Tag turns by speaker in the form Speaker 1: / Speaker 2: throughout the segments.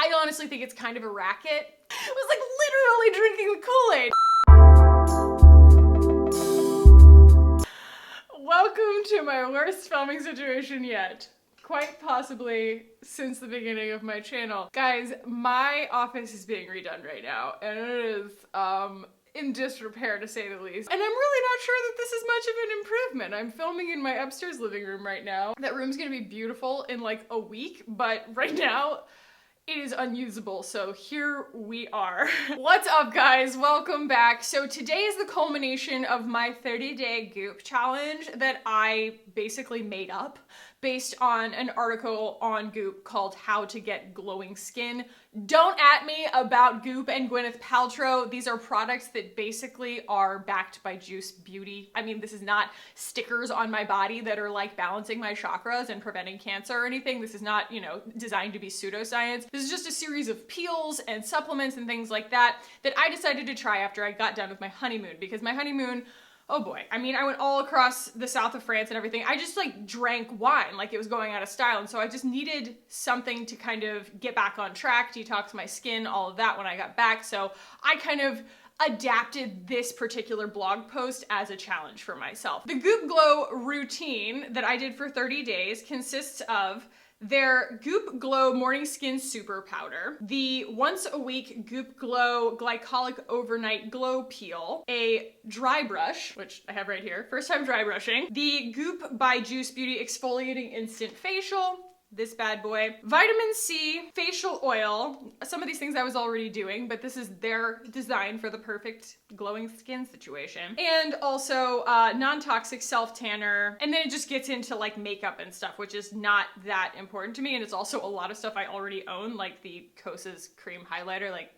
Speaker 1: I honestly think it's kind of a racket. It was like literally drinking the Kool-Aid. Welcome to my worst filming situation yet. Quite possibly since the beginning of my channel. Guys, my office is being redone right now, and it is in disrepair to say the least. And I'm really not sure that this is much of an improvement. I'm filming in my upstairs living room right now. That room's gonna be beautiful in like a week, but right now, it is unusable, so here we are. What's up, guys? Welcome back. So today is the culmination of my 30-day Goop challenge that I basically made up based on an article on Goop called How to Get Glowing Skin. Don't at me about Goop and Gwyneth Paltrow. These are products that basically are backed by Juice Beauty. I mean, this is not stickers on my body that are like balancing my chakras and preventing cancer or anything. This is not, you know, designed to be pseudoscience. This is just a series of peels and supplements and things like that that I decided to try after I got done with my honeymoon, because my honeymoon, oh boy. I mean, I went all across the south of France and everything. I just like drank wine like it was going out of style. And so I just needed something to kind of get back on track, detox my skin, all of that when I got back. So I kind of adapted this particular blog post as a challenge for myself. The Goop Glow routine that I did for 30 days consists of their Goop Glow Morning Skin Super Powder, the once a week Goop Glow Glycolic Overnight Glow Peel, a dry brush, which I have right here, first time dry brushing, the Goop by Juice Beauty Exfoliating Instant Facial, this bad boy, vitamin C facial oil. Some of these things I was already doing, but this is their design for the perfect glowing skin situation. And also non-toxic self-tanner. And then it just gets into like makeup and stuff, which is not that important to me. And it's also a lot of stuff I already own, like the Kosas cream highlighter. Like,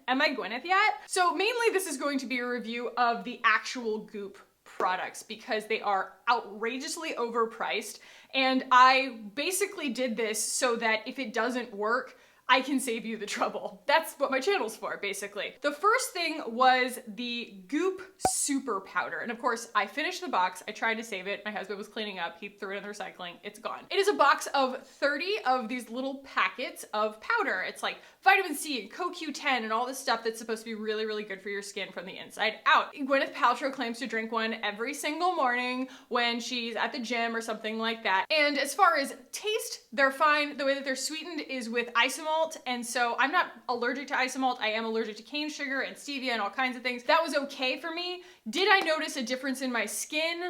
Speaker 1: am I Gwyneth yet? So mainly this is going to be a review of the actual Goop products because they are outrageously overpriced, and I basically did this so that if it doesn't work, I can save you the trouble. That's what my channel's for, basically. The first thing was the Goop Super Powder. And of course, I finished the box. I tried to save it. My husband was cleaning up. He threw it in the recycling. It's gone. It is a box of 30 of these little packets of powder. It's like vitamin C and CoQ10 and all this stuff that's supposed to be really, really good for your skin from the inside out. Gwyneth Paltrow claims to drink one every single morning when she's at the gym or something like that. And as far as taste, they're fine. The way that they're sweetened is with isomalt. And so I'm not allergic to isomalt. I am allergic to cane sugar and stevia and all kinds of things. That was okay for me. Did I notice a difference in my skin?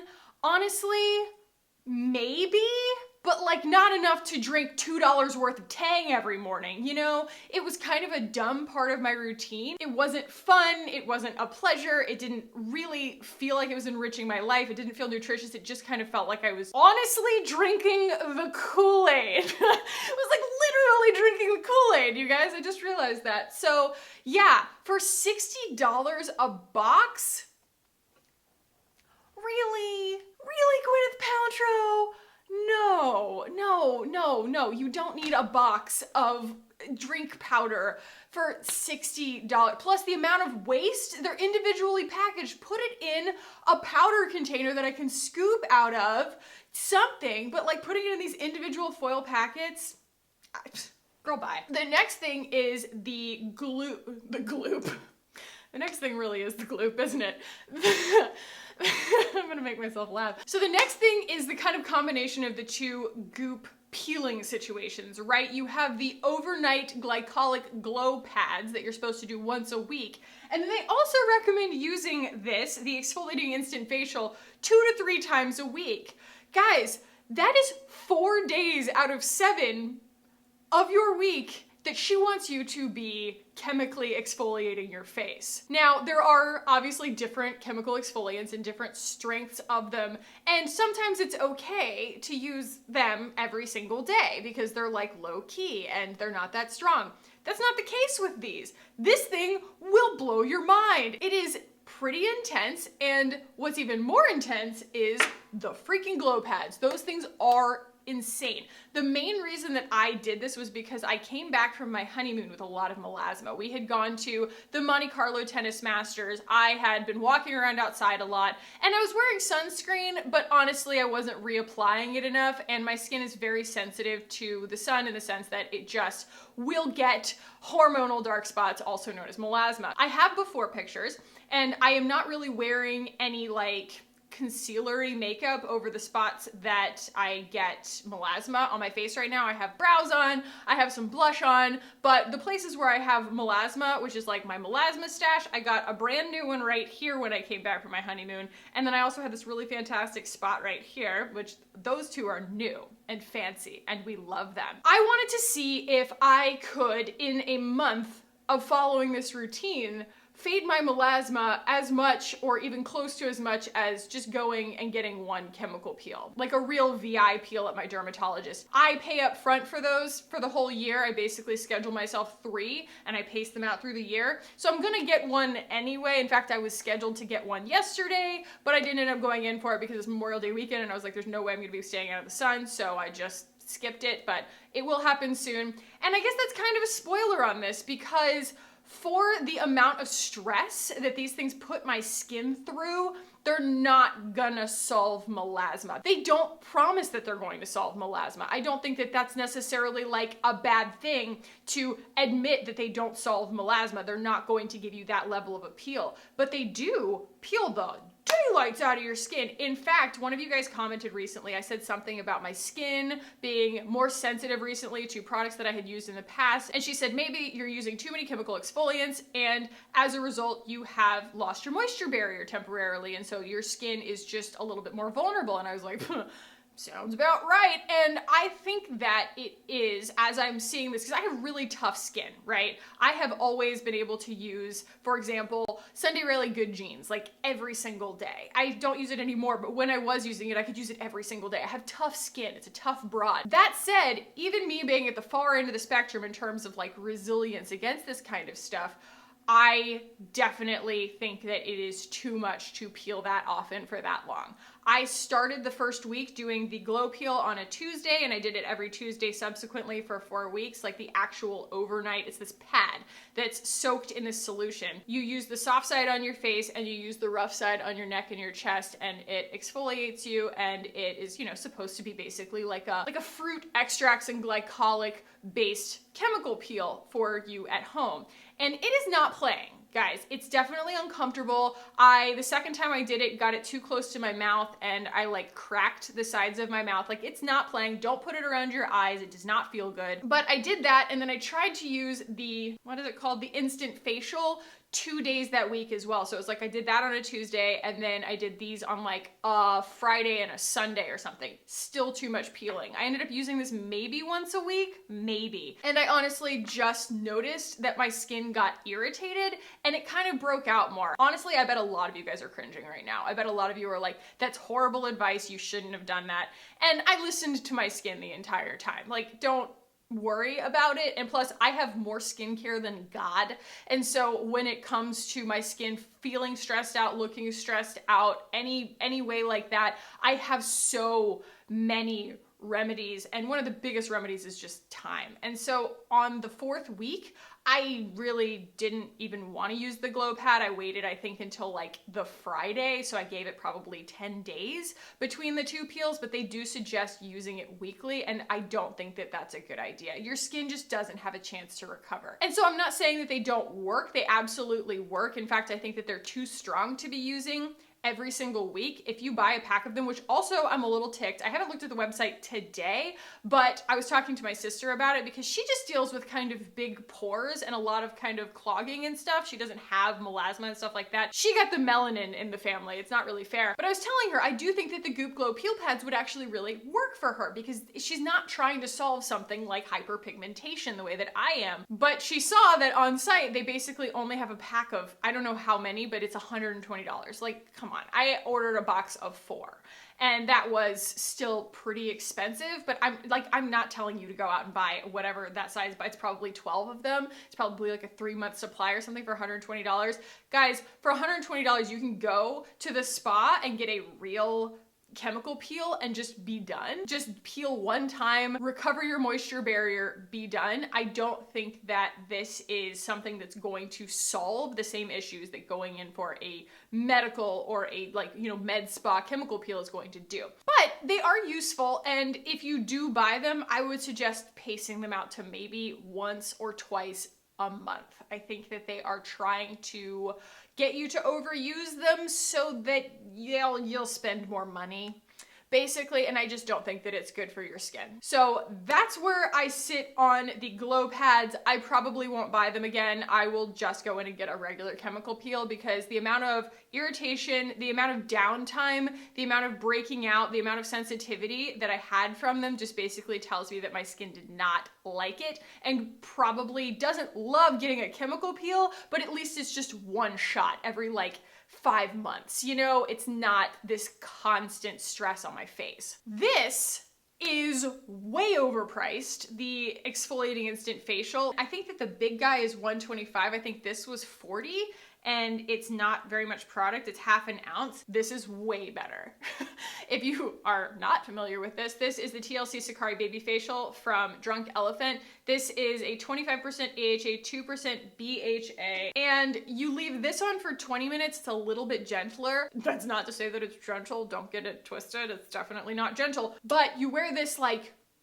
Speaker 1: Honestly, maybe, but like not enough to drink $2 worth of Tang every morning, you know? It was kind of a dumb part of my routine. It wasn't fun, it wasn't a pleasure, it didn't really feel like it was enriching my life, it didn't feel nutritious, it just kind of felt like I was honestly drinking the Kool-Aid. It was like literally drinking the Kool-Aid, you guys, I just realized that. So yeah, for $60 a box? Really? Really, Gwyneth Paltrow? No, you don't need a box of drink powder for $60. Plus the amount of waste, they're individually packaged. Put it in a powder container that I can scoop out of, something, but like putting it in these individual foil packets, girl, bye. The next thing is the gloop. The next thing really is the gloop, isn't it? I'm gonna make myself laugh. So the next thing is the kind of combination of the two Goop peeling situations, right? You have the overnight glycolic glow pads that you're supposed to do once a week. And then they also recommend using this, the exfoliating instant facial, 2 to 3 times a week. Guys, that is 4 days out of 7 of your week that she wants you to be chemically exfoliating your face. Now, there are obviously different chemical exfoliants and different strengths of them, and sometimes it's okay to use them every single day because they're like low key and they're not that strong. That's not the case with these. This thing will blow your mind. It is pretty intense, and what's even more intense is the freaking glow pads. Those things are insane. The main reason that I did this was because I came back from my honeymoon with a lot of melasma. We had gone to the Monte Carlo Tennis Masters. I had been walking around outside a lot, and I was wearing sunscreen, but honestly I wasn't reapplying it enough, and my skin is very sensitive to the sun in the sense that it just will get hormonal dark spots, also known as melasma. I have before pictures, and I am not really wearing any like concealery makeup over the spots that I get melasma on my face right now. I have brows on, I have some blush on, but the places where I have melasma, which is like my melasma stash, I got a brand new one right here when I came back from my honeymoon, and then I also had this really fantastic spot right here, which those two are new and fancy, and we love them. I wanted to see if I could, in a month of following this routine, fade my melasma as much or even close to as much as just going and getting one chemical peel, like a real VI peel at my dermatologist. I pay up front for those for the whole year. I basically schedule myself 3 and I pace them out through the year. So I'm gonna get one anyway. In fact, I was scheduled to get one yesterday, but I didn't end up going in for it because it's Memorial Day weekend and I was like, there's no way I'm gonna be staying out of the sun, so I just skipped it, but it will happen soon. And I guess that's kind of a spoiler on this because for the amount of stress that these things put my skin through, they're not gonna solve melasma. They don't promise that they're going to solve melasma. I don't think that that's necessarily like a bad thing to admit that they don't solve melasma. They're not going to give you that level of appeal, but they do peel the daylights out of your skin. In fact, one of you guys commented recently, I said something about my skin being more sensitive recently to products that I had used in the past, and she said maybe you're using too many chemical exfoliants and as a result you have lost your moisture barrier temporarily, and so your skin is just a little bit more vulnerable. And I was like, sounds about right. And I think that it is, as I'm seeing this, because I have really tough skin, right? I have always been able to use, for example, Sunday Really Good Jeans, like every single day. I don't use it anymore, but when I was using it, I could use it every single day. I have tough skin. It's a tough broad. That said, even me being at the far end of the spectrum in terms of like resilience against this kind of stuff, I definitely think that it is too much to peel that often for that long. I started the first week doing the glow peel on a Tuesday, and I did it every Tuesday subsequently for 4 weeks, like the actual overnight. It's this pad that's soaked in this solution. You use the soft side on your face and you use the rough side on your neck and your chest, and it exfoliates you, and it is, you know, supposed to be basically like a fruit extracts and glycolic based chemical peel for you at home. And it is not playing. Guys, it's definitely uncomfortable. The second time I did it, got it too close to my mouth and I like cracked the sides of my mouth. Like, it's not playing. Don't put it around your eyes. It does not feel good. But I did that, and then I tried to use the, what is it called? The instant facial 2 days that week as well. So it was like I did that on a Tuesday, and then I did these on like a Friday and a Sunday or something. Still too much peeling. I ended up using this maybe once a week, maybe. And I honestly just noticed that my skin got irritated and it kind of broke out more. Honestly, I bet a lot of you guys are cringing right now. I bet a lot of you are like, that's horrible advice. You shouldn't have done that. And I listened to my skin the entire time. Like, don't worry about it. And plus, I have more skincare than God. And so when it comes to my skin feeling stressed out, looking stressed out, any way like that, I have so many remedies. And one of the biggest remedies is just time. And so on the 4th week, I really didn't even want to use the glow pad. I waited, I think, until like the Friday. So I gave it probably 10 days between the 2 peels, but they do suggest using it weekly. And I don't think that that's a good idea. Your skin just doesn't have a chance to recover. And so I'm not saying that they don't work. They absolutely work. In fact, I think that they're too strong to be using every single week. If you buy a pack of them, which also I'm a little ticked. I haven't looked at the website today, but I was talking to my sister about it because she just deals with kind of big pores and a lot of kind of clogging and stuff. She doesn't have melasma and stuff like that. She got the melanin in the family. It's not really fair. But I was telling her, I do think that the GOOPGLOW peel pads would actually really work for her because she's not trying to solve something like hyperpigmentation the way that I am. But she saw that on site, they basically only have a pack of, I don't know how many, but it's $120. Like, come on. I ordered a box of 4 and that was still pretty expensive, but I'm not telling you to go out and buy whatever that size, but it's probably 12 of them. It's probably like a 3-month supply or something for $120. Guys, for $120, you can go to the spa and get a real chemical peel and just be done. Just peel one time, recover your moisture barrier, be done. I don't think that this is something that's going to solve the same issues that going in for a medical or a med spa chemical peel is going to do. But they are useful, and if you do buy them, I would suggest pacing them out to maybe once or twice a month. I think that they are trying to get you to overuse them so that you'll spend more money, basically, and I just don't think that it's good for your skin. So that's where I sit on the glow pads. I probably won't buy them again. I will just go in and get a regular chemical peel, because the amount of irritation, the amount of downtime, the amount of breaking out, the amount of sensitivity that I had from them just basically tells me that my skin did not like it and probably doesn't love getting a chemical peel, but at least it's just one shot every 5 months. It's not this constant stress on my face. This is way overpriced, the exfoliating instant facial. I think that the big guy is $125. I think this was $40, and it's not very much product. It's half an ounce. This is way better. If you are not familiar with this is the TLC Sakari Baby Facial from Drunk Elephant. This is a 25% AHA, 2% BHA, and you leave this on for 20 minutes. It's a little bit gentler. That's not to say that it's gentle. Don't get it twisted. It's definitely not gentle, but you wear this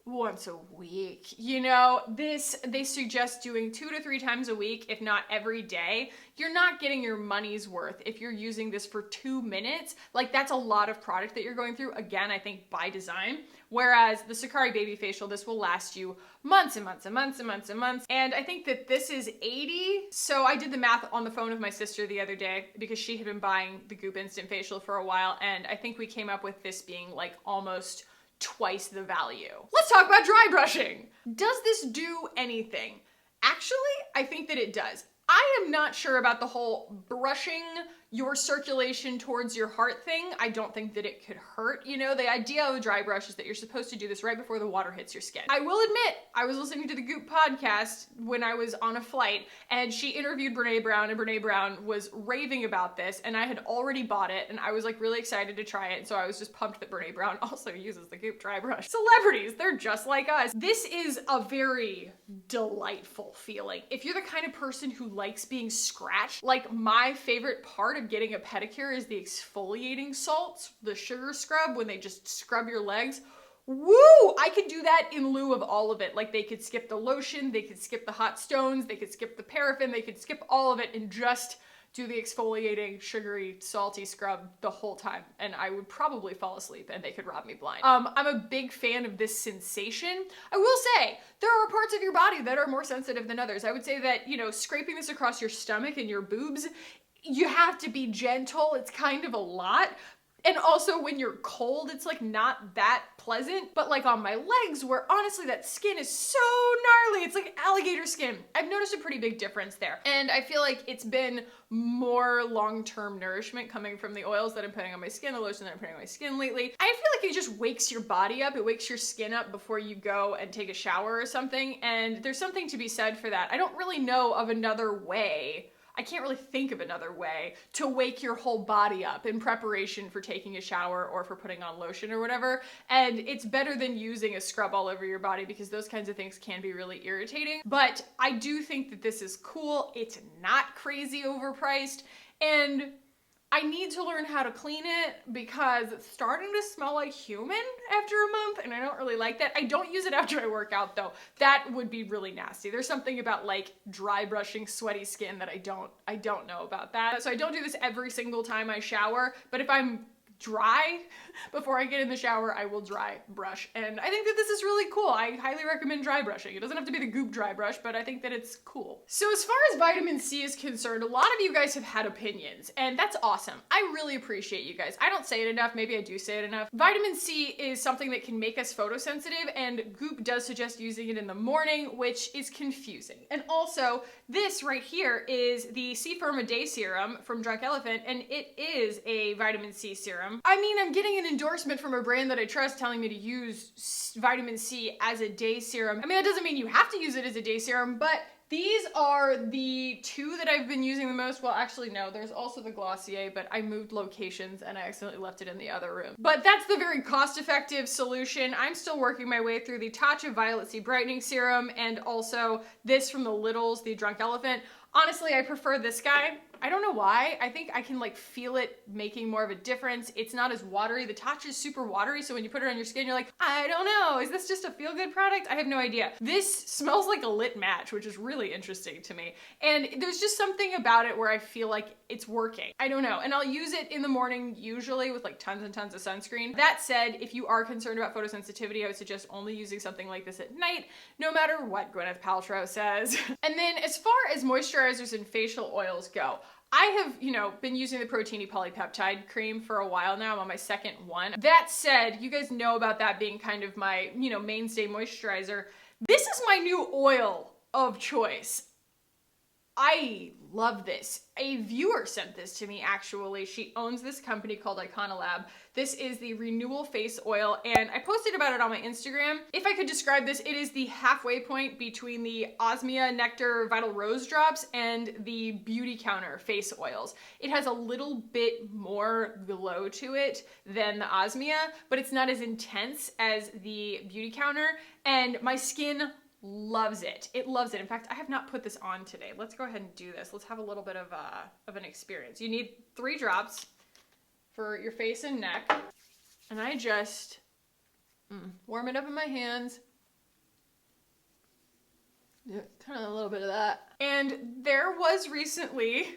Speaker 1: once a week. They suggest doing 2 to 3 times a week, if not every day. You're not getting your money's worth if you're using this for 2 minutes. That's a lot of product that you're going through, again, I think by design. Whereas the Sakari Baby Facial, this will last you months and months and months and months and months. And I think that this is $80. So I did the math on the phone with my sister the other day, because she had been buying the Goop Instant Facial for a while, and I think we came up with this being almost twice the value. Let's talk about dry brushing. Does this do anything? Actually, I think that it does. I am not sure about the whole brushing your circulation towards your heart thing. I don't think that it could hurt. The idea of a dry brush is that you're supposed to do this right before the water hits your skin. I will admit, I was listening to the Goop podcast when I was on a flight, and she interviewed Brene Brown, and Brene Brown was raving about this, and I had already bought it, and I was really excited to try it, so I was just pumped that Brene Brown also uses the Goop dry brush. Celebrities, they're just like us. This is a very delightful feeling. If you're the kind of person who likes being scratched, my favorite part of getting a pedicure is the exfoliating salts, the sugar scrub, when they just scrub your legs. Woo! I could do that in lieu of all of it. They could skip the lotion, they could skip the hot stones, they could skip the paraffin, they could skip all of it and just do the exfoliating, sugary, salty scrub the whole time, and I would probably fall asleep and they could rob me blind. I'm a big fan of this sensation. I will say, there are parts of your body that are more sensitive than others. I would say that, scraping this across your stomach and your boobs, you have to be gentle. It's kind of a lot. And also when you're cold, it's not that pleasant. But on my legs, where honestly that skin is so gnarly, it's like alligator skin. I've noticed a pretty big difference there. And I feel like it's been more long-term nourishment coming from the oils that I'm putting on my skin, the lotion that I'm putting on my skin lately. I feel like it just wakes your body up. It wakes your skin up before you go and take a shower or something. And there's something to be said for that. I don't really know of another way. I can't really think of another way to wake your whole body up in preparation for taking a shower or for putting on lotion or whatever. And it's better than using a scrub all over your body, because those kinds of things can be really irritating. But I do think that this is cool. It's not crazy overpriced. And I need to learn how to clean it, because it's starting to smell like human after a month, and I don't really like that. I don't use it after I work out though. That would be really nasty. There's something about dry brushing sweaty skin that I don't know about that. So I don't do this every single time I shower, but if I'm dry before I get in the shower, I will dry brush. And I think that this is really cool. I highly recommend dry brushing. It doesn't have to be the Goop dry brush, but I think that it's cool. So as far as vitamin C is concerned, a lot of you guys have had opinions, and that's awesome. I really appreciate you guys. I don't say it enough. Maybe I do say it enough. Vitamin C is something that can make us photosensitive, and Goop does suggest using it in the morning, which is confusing. And also, this right here is the C Firma Day Serum from Drunk Elephant, and it is a vitamin C serum. I mean, I'm getting an endorsement from a brand that I trust telling me to use vitamin C as a day serum. I mean, that doesn't mean you have to use it as a day serum, but These are the two that I've been using the most. Well, actually, no, there's also the Glossier, but I moved locations and I accidentally left it in the other room. But that's the very cost-effective solution. I'm still working my way through the Tatcha Violet C Brightening Serum and also this from the Littles, the Drunk Elephant. Honestly, I prefer this guy. I don't know why. I think I can like feel it making more of a difference. It's not as watery. The Tatcha is super watery, so when you put it on your skin, you're like, I don't know, is this just a feel-good product? I have no idea. This smells like a lit match, which is really interesting to me. And there's just something about it where I feel like it's working. I don't know. And I'll use it in the morning, usually with like tons and tons of sunscreen. That said, if you are concerned about photosensitivity, I would suggest only using something like this at night, no matter what Gwyneth Paltrow says. And then as far as moisturizers and facial oils go, I have, been using the Protini Polypeptide Cream for a while now. I'm on my second one. That said, you guys know about that being kind of my, mainstay moisturizer. This is my new oil of choice. I love this. A viewer sent this to me, actually. She owns this company called Iconolab. This is the Renewal Face Oil, and I posted about it on my Instagram. If I could describe this, it is the halfway point between the Osmia Nectar Vital Rose Drops and the Beauty Counter face oils. It has a little bit more glow to it than the Osmia, but it's not as intense as the Beauty Counter, and my skin loves it. It loves it. In fact, I have not put this on today. Let's go ahead and do this. Let's have a little bit of an experience. You need 3 drops for your face and neck. And I just warm it up in my hands. Yeah, kind of a little bit of that. And there was recently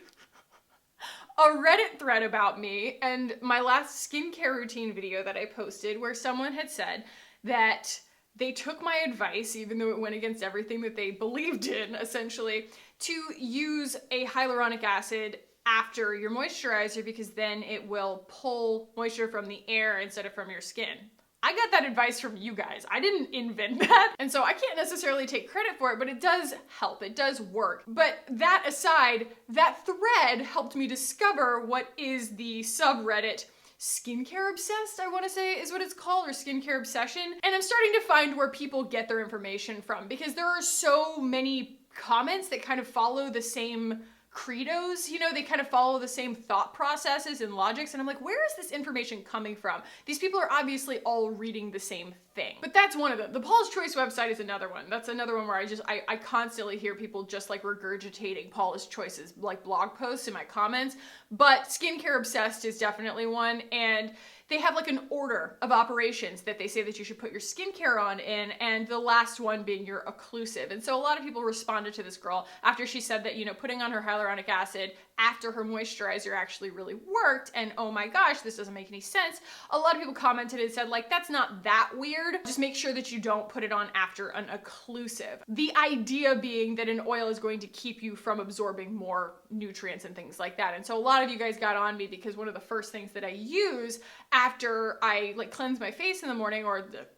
Speaker 1: a Reddit thread about me and my last skincare routine video that I posted where someone had said that they took my advice, even though it went against everything that they believed in, essentially, to use a hyaluronic acid after your moisturizer because then it will pull moisture from the air instead of from your skin. I got that advice from you guys. I didn't invent that. And so I can't necessarily take credit for it, but it does help. It does work. But that aside, that thread helped me discover what is the subreddit Skincare Obsessed, I want to say is what it's called, or Skincare Obsession. And I'm starting to find where people get their information from because there are so many comments that kind of follow the same credos, they kind of follow the same thought processes and logics, and I'm like, where is this information coming from? These people are obviously all reading the same thing. But that's one of them. The Paula's Choice website is another one. That's another one where I constantly hear people just like regurgitating Paula's Choice's like blog posts in my comments, but Skincare Obsessed is definitely one, and they have like an order of operations that they say that you should put your skincare on in, and the last one being your occlusive. And so a lot of people responded to this girl after she said that, putting on her hyaluronic acid after her moisturizer actually really worked, and oh my gosh, this doesn't make any sense. A lot of people commented and said like, that's not that weird. Just make sure that you don't put it on after an occlusive. The idea being that an oil is going to keep you from absorbing more nutrients and things like that. And so a lot of you guys got on me because one of the first things that I use after I like cleanse my face in the morning,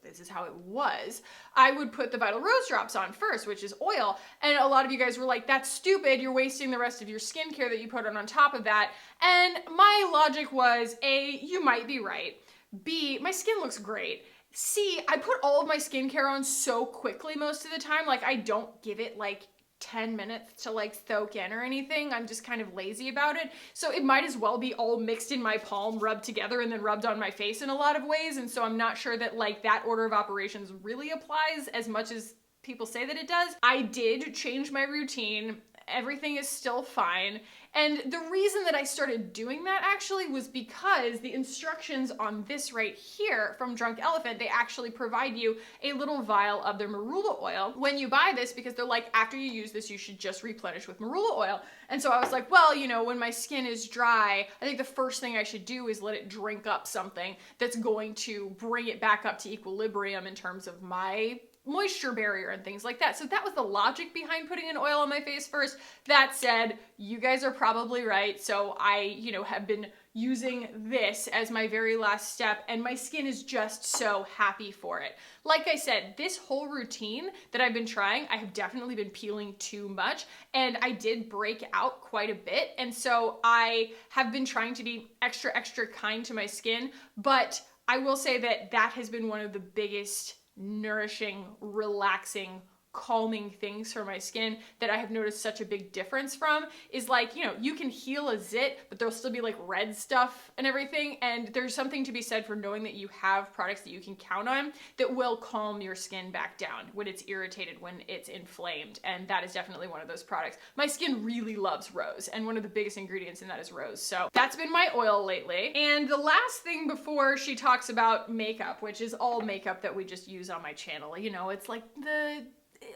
Speaker 1: this is how it was, I would put the Vital Rose Drops on first, which is oil. And a lot of you guys were like, that's stupid. You're wasting the rest of your skincare that you put on top of that. And my logic was, A, you might be right. B, my skin looks great. C, I put all of my skincare on so quickly most of the time. Like I don't give it like 10 minutes to like soak in or anything. I'm just kind of lazy about it. So it might as well be all mixed in my palm, rubbed together, and then rubbed on my face in a lot of ways. And so I'm not sure that like that order of operations really applies as much as people say that it does. I did change my routine. Everything is still fine. And the reason that I started doing that actually was because the instructions on this right here from Drunk Elephant, they actually provide you a little vial of their marula oil when you buy this, because they're like, after you use this, you should just replenish with marula oil. And so I was like, well, when my skin is dry, I think the first thing I should do is let it drink up something that's going to bring it back up to equilibrium in terms of my moisture barrier and things like that. So that was the logic behind putting an oil on my face first. That said, you guys are probably right. So I, have been using this as my very last step, and my skin is just so happy for it. Like I said, this whole routine that I've been trying, I have definitely been peeling too much, and I did break out quite a bit. And so I have been trying to be extra, extra kind to my skin, but I will say that that has been one of the biggest nourishing, relaxing calming things for my skin that I have noticed such a big difference from is like, you know, you can heal a zit, but there'll still be like red stuff and everything. And there's something to be said for knowing that you have products that you can count on that will calm your skin back down when it's irritated, when it's inflamed. And that is definitely one of those products. My skin really loves rose, and one of the biggest ingredients in that is rose. So that's been my oil lately. And the last thing before she talks about makeup, which is all makeup that we just use on my channel, you know, it's like the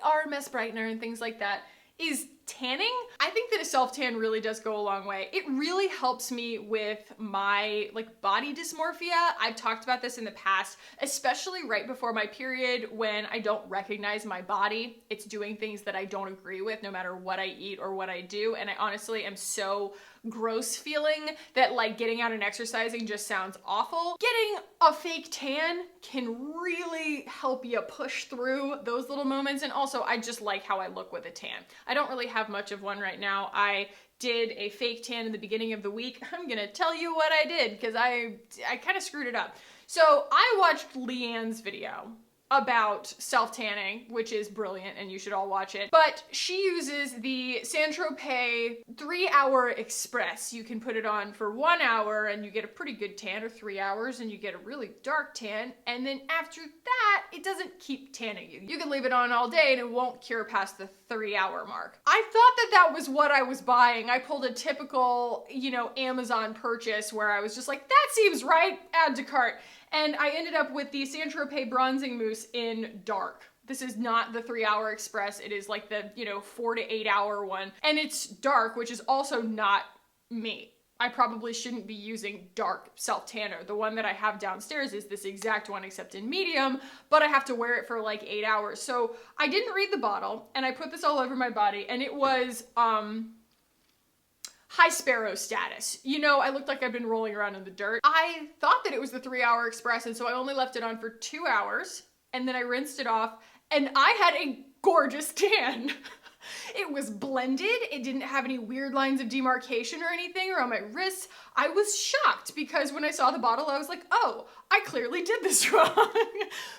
Speaker 1: RMS brightener and things like that, is tanning. I think that a self-tan really does go a long way. It really helps me with my like body dysmorphia. I've talked about this in the past, especially right before my period when I don't recognize my body. It's doing things that I don't agree with no matter what I eat or what I do. And I honestly am so gross feeling that like getting out and exercising just sounds awful. Getting a fake tan can really help you push through those little moments. And also I just like how I look with a tan. I don't really have much of one right now. I did a fake tan in the beginning of the week. I'm gonna tell you what I did because I kind of screwed it up. So I watched Leanne's video about self-tanning, which is brilliant and you should all watch it. But she uses the Saint-Tropez 3-hour express. You can put it on for 1 hour and you get a pretty good tan, or 3 hours and you get a really dark tan. And then after that, it doesn't keep tanning you. You can leave it on all day and it won't cure past the 3-hour mark. I thought that that was what I was buying. I pulled a typical, you know, Amazon purchase where I was just like, that seems right, add to cart. And I ended up with the Saint-Tropez Bronzing Mousse in dark. This is not the 3-hour express. It is like the, you know, 4 to 8 hour one. And it's dark, which is also not me. I probably shouldn't be using dark self-tanner. The one that I have downstairs is this exact one except in medium, but I have to wear it for like 8 hours. So I didn't read the bottle and I put this all over my body and it was, high sparrow status. You know, I looked like I've been rolling around in the dirt. I thought that it was the 3-hour express, and so I only left it on for 2 hours, and then I rinsed it off, and I had a gorgeous tan. It was blended. It didn't have any weird lines of demarcation or anything around my wrists. I was shocked because when I saw the bottle, I was like, oh, I clearly did this wrong.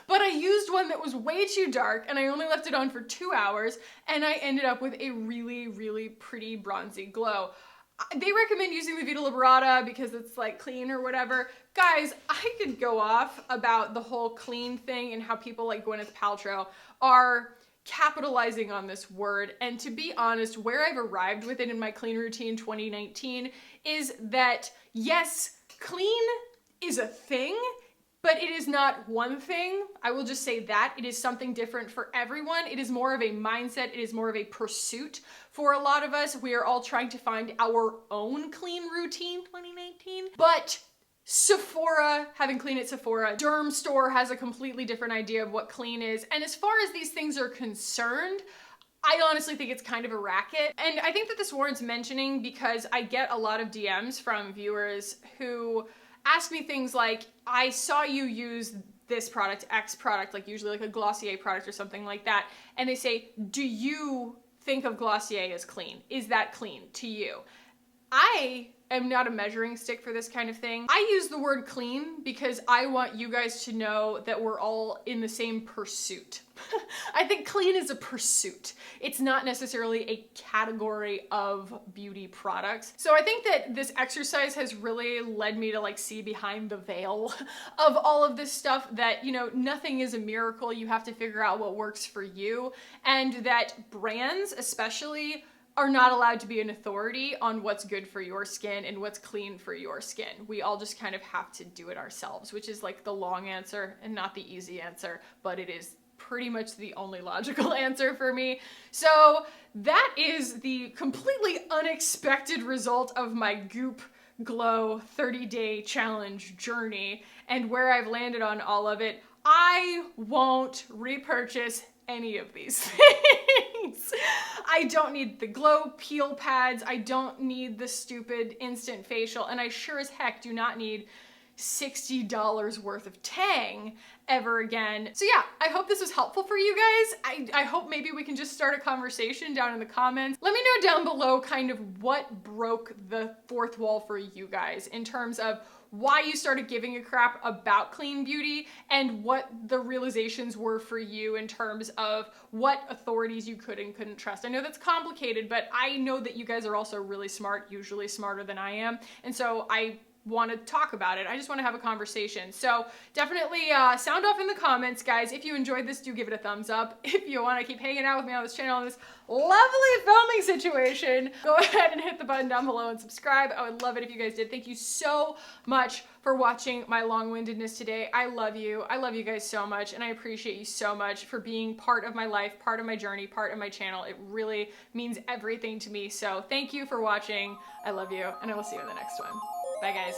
Speaker 1: But I used one that was way too dark and I only left it on for 2 hours and I ended up with a really, really pretty bronzy glow. They recommend using the Vita Liberata because it's like clean or whatever. Guys, I could go off about the whole clean thing and how people like Gwyneth Paltrow are capitalizing on this word. And to be honest, where I've arrived with it in my clean routine 2019 is that yes, clean is a thing, but it is not one thing. I will just say that. It is something different for everyone. It is more of a mindset. It is more of a pursuit for a lot of us. We are all trying to find our own clean routine 2019. But Sephora, having clean at Sephora, Derm Store has a completely different idea of what clean is. And as far as these things are concerned, I honestly think it's kind of a racket. And I think that this warrants mentioning because I get a lot of DMs from viewers who ask me things like, I saw you use this product, X product, like usually like a Glossier product or something like that. And they say, do you think of Glossier as clean? Is that clean to you? I am not a measuring stick for this kind of thing. I use the word clean because I want you guys to know that we're all in the same pursuit. I think clean is a pursuit. It's not necessarily a category of beauty products. So I think that this exercise has really led me to like see behind the veil of all of this stuff, that, you know, nothing is a miracle. You have to figure out what works for you, and that brands especially are not allowed to be an authority on what's good for your skin and what's clean for your skin. We all just kind of have to do it ourselves, which is like the long answer and not the easy answer, but it is pretty much the only logical answer for me. So that is the completely unexpected result of my Goop Glow 30-day challenge journey and where I've landed on all of it. I won't repurchase any of these things. I don't need the glow peel pads. I don't need the stupid instant facial. And I sure as heck do not need $60 worth of Tang ever again. So yeah, I hope this was helpful for you guys. I hope maybe we can just start a conversation down in the comments. Let me know down below kind of what broke the fourth wall for you guys in terms of why you started giving a crap about clean beauty and what the realizations were for you in terms of what authorities you could and couldn't trust. I know that's complicated, but I know that you guys are also really smart, usually smarter than I am. And so I want to talk about it. I just want to have a conversation. So definitely sound off in the comments, guys. If you enjoyed this, do give it a thumbs up. If you want to keep hanging out with me on this channel in this lovely filming situation, go ahead and hit the button down below and subscribe. I would love it if you guys did. Thank you so much for watching my long-windedness today. I love you. I love you guys so much, and I appreciate you so much for being part of my life, part of my journey, part of my channel. It really means everything to me. So thank you for watching. I love you, and I will see you in the next one. Bye, guys.